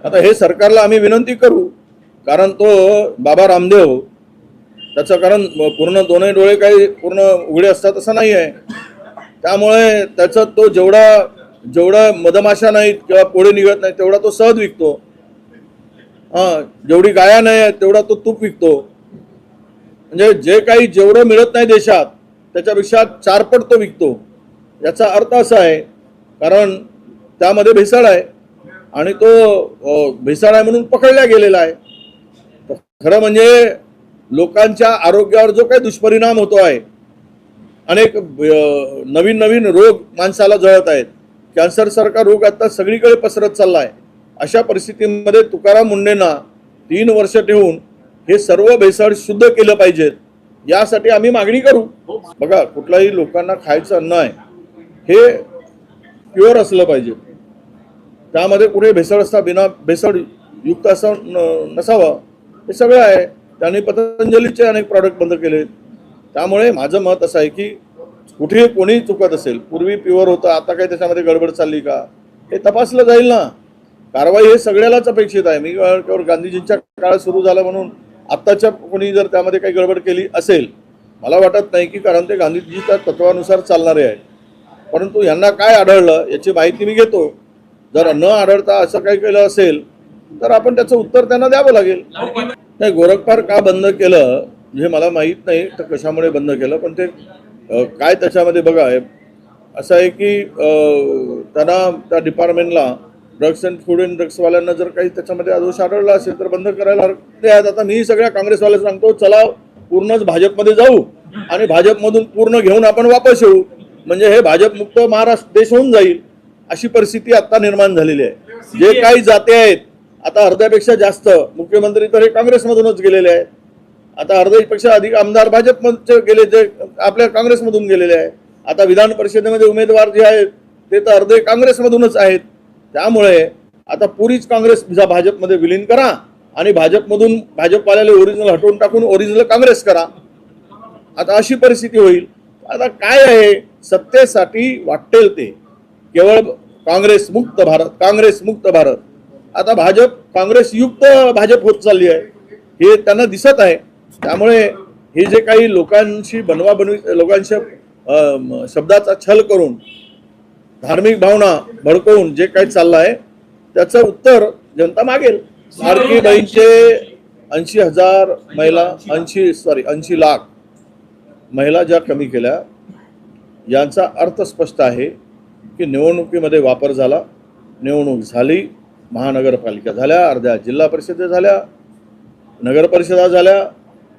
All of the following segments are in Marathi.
आता हे सरकारला आम्ही विनंती करू, कारण तो बाबा रामदेव त्याचं कारण पूर्ण दोन्ही डोळे काही पूर्ण उघडे असतात असं नाही आहे, त्यामुळे त्याचं तो जेवढा मधमाशा नाहीत किंवा पोळे निघत नाही तेवढा तो सहज विकतो. जेवढी गाया नाही तेवढा तो तूप विकतो. म्हणजे जे काही जेवढं मिळत नाही देशात त्याच्यापेक्षा 4 पट तो विकतो. याचा अर्थ असा आहे, कारण त्यामध्ये भेसळ आहे आणि तो भेसळ आहे म्हणून पकडला गेलेला आहे. खरं म्हणजे लोकांच्या आरोग्यावर जो काही दुष्परिणाम होतो आहे, अनेक नवीन नवीन रोग माणसाला जळत आहेत, कॅन्सर सारखा रोग आता सगळीकडे पसरत चालला आहे. अशा परिस्थितीमध्ये तुकाराम मुंडेंना 3 वर्ष ठेवून हे सर्व भेसळ शुद्ध केलं पाहिजेत, यासाठी आम्ही मागणी करू. बघा, कुठलाही लोकांना खायचं अन्न आहे हे प्युअर असलं पाहिजे, त्यामध्ये कुठे भेसळ असता बिना भेसळ युक्त असं नसावं, हे सगळं आहे. त्यांनी पतंजलीचे अनेक प्रॉडक्ट बंद केले. त्यामुळे माझं मत असं आहे की कुठेही कोणी चुकत असेल, पूर्वी प्युअर होतं आता काही त्याच्यामध्ये गडबड चालली का हे तपासलं जाईल ना. कारवाई हे सगळ्यालाच अपेक्षित आहे. मी केवळ गांधीजींच्या काळात सुरू झाला म्हणून आत्ताच्या कोणी जर त्यामध्ये काही गडबड केली असेल, मला वाटत नाही की, कारण ते गांधीजीच्या तत्वानुसार चालणारे आहेत. परंतु यांना काय आढळलं याची माहिती मी घेतो. जर न आढळता असं काही केलं असेल तर आपण त्याचं उत्तर त्यांना द्यावं लागेल. नाही, गोरखपार का बंद केलं हे मला माहीत नाही तर कशामुळे बंद केलं, पण ते काय त्याच्यामध्ये बघा असं आहे की त्यांना त्या डिपार्टमेंटला ड्रग्स अँड फूड अँड ड्रग्सवाल्यांना जर काही त्याच्यामध्ये दोष आढळला असेल तर बंद करायला हरकत नाही. आता मी सगळ्या काँग्रेसवाल्यांना सांगतो, चला पूर्णच भाजपमध्ये जाऊ आणि भाजपमधून पूर्ण घेऊन आपण वापस येऊ, म्हणजे हे भाजपमुक्त महाराष्ट्र देश होऊन जाईल. अशी परिस्थिती आता निर्माण झालेली आहे. जे काही जाते आहेत आता अर्ध्यापेक्षा जास्त मुख्यमंत्री तर हे काँग्रेसमधूनच गेलेले आहेत. आता अर्ध्यापेक्षा अधिक आमदार भाजपमध्ये गेले, जे आपल्या काँग्रेसमधून गेलेले आहेत. आता विधान परिषदेमध्ये उमेदवार जे आहेत ते तर अर्धे काँग्रेसमधूनच आहेत. त्यामुळे आता पुरीच काँग्रेस भाजपमध्ये विलीन करा आणि भाजपमधून भाजपवाल्याला ओरिजिनल हटवून टाकून ओरिजिनल काँग्रेस करा. आता अशी परिस्थिती होईल. आता काय आहे, सत्तेसाठी वाटेल ते, केवळ काँग्रेस मुक्त भारत, काँग्रेस मुक्त भारत. आता भाजप काँग्रेस युक्त भाजप होत चालली आहे हे त्यांना दिसत आहे. त्यामुळे हे जे काही लोकांशी बनवाबनवी, लोकांच्या शब्दाचा छल करून धार्मिक भावना भडकवून जे काही चाललं आहे त्याचं उत्तर जनता मागेल. लाडकी बहीणचे 80,000 महिला 80 लाख महिला ज्या कमी केल्या, यांचा अर्थ स्पष्ट आहे की निवडणुकीमध्ये वापर झाला. निवडणूक झाली, महानगरपालिका झाल्या, अर्ध्या जिल्हा परिषदा झाल्या, नगरपरिषदा झाल्या.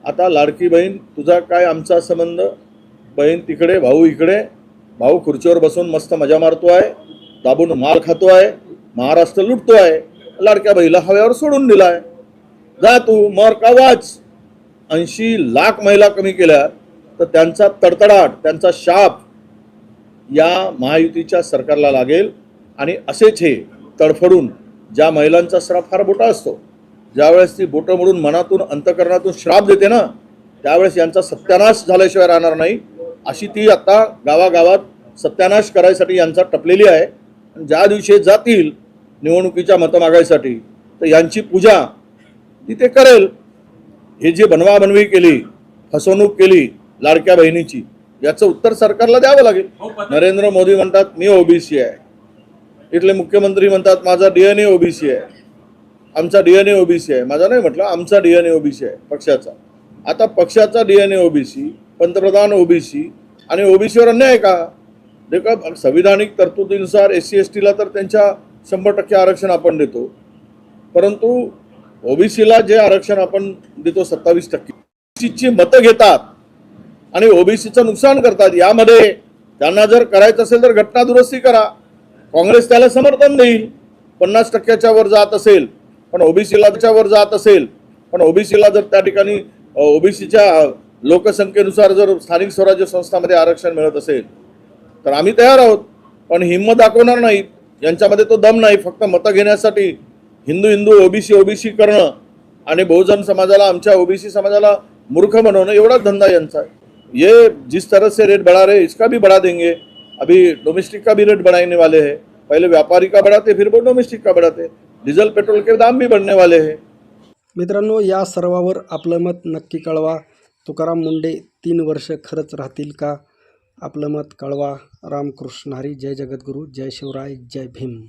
आता लाडकी बहीण तुझा काय आमचा संबंध, बहीण तिकडे भाऊ इकडे. भाऊ खुर्चीवर बसून मस्त मजा मारतो आहे, दाबून मार खातो आहे, महाराष्ट्र लुटतो आहे. लाडक्या बहिणीला हव्यावर सोडून दिलाय, जा तू मर का वाच. 80 लाख महिला कमी केल्या तर त्यांचा तडतडाट, त्यांचा शाप या महायुतीच्या सरकारला लागेल. आणि असेच हे तडफडून ज्या महिलांचा श्राप फार मोठा असतो, ज्यावेळेस ती बोटं मोडून मनातून अंतकरणातून श्राप देते ना, त्यावेळेस यांचा सत्यानाश झाल्याशिवाय राहणार नाही. अशी ती आता गावागावात सत्यानाश करायसाठी यांचा टपलेली आहे. ज्या दिवशी जातील निवडणुकीच्या मतं मागायसाठी तर यांची पूजा ती ते करेल. हे जे बनवाबनवी केली, फसवणूक केली लाडक्या बहिणीची, याचं उत्तर सरकारला द्यावं लागेल. नरेंद्र मोदी म्हणतात मी ओबीसी आहे, इथले मुख्यमंत्री म्हणतात माझा DNA ओबीसी आहे, आमचा DNA ओबीसी आहे. माझा नाही म्हटलं, आमचा DNA ओबीसी आहे पक्षाचा. आता पक्षाचा DNA ओबीसी, पंतप्रधान ओबीसी आणि ओबीसीवर अन्याय का? देखा, संविधानिक तरतुदीनुसार SC STला तर त्यांच्या 100% आरक्षण आपण देतो, परंतु ओबीसीला जे आरक्षण आपण देतो 27%, ओबीसीची मतं घेतात आणि ओबीसीचं नुकसान करतात. यामध्ये त्यांना जर करायचं असेल तर घटना दुरुस्ती करा, काँग्रेस त्याला समर्थन देईल. 50%च्या वर जात असेल पण ओबीसीला त्याच्या वर जात असेल, पण ओबीसीला जर त्या ठिकाणी ओबीसीच्या लोकसंख्येनुसार जर स्थानिक स्वराज्य संस्थांमध्ये आरक्षण मिळत असेल तर आम्ही तयार आहोत. पण हिंमत दाखवणार नाही, यांच्यामध्ये तो दम नाही. फक्त मतं घेण्यासाठी हिंदू हिंदू ओबीसी करणं आणि बहुजन समाजाला, आमच्या ओबीसी समाजाला मूर्ख बनवणं, एवढाच धंदा यांचा आहे. ये जिस तरह से रेट बढ़ा रहे इसका भी बढ़ा देंगे. अभी डोमेस्टिक का भी रेट बढ़ाने वाले हैं. पहले व्यापारी का बढ़ाते फिर वो डोमेस्टिक का बढ़ाते. डीजल पेट्रोल के दाम भी बढ़ने वाले हैं। मित्रांनो, या सर्वावर आपलं मत नक्की कळवा. तुकाराम मुंढे 3 वर्ष खरंच राहतील का? आपलं मत कळवा. रामकृष्ण हरी. जय जगद्गुरू. जय शिवराय. जय भीम.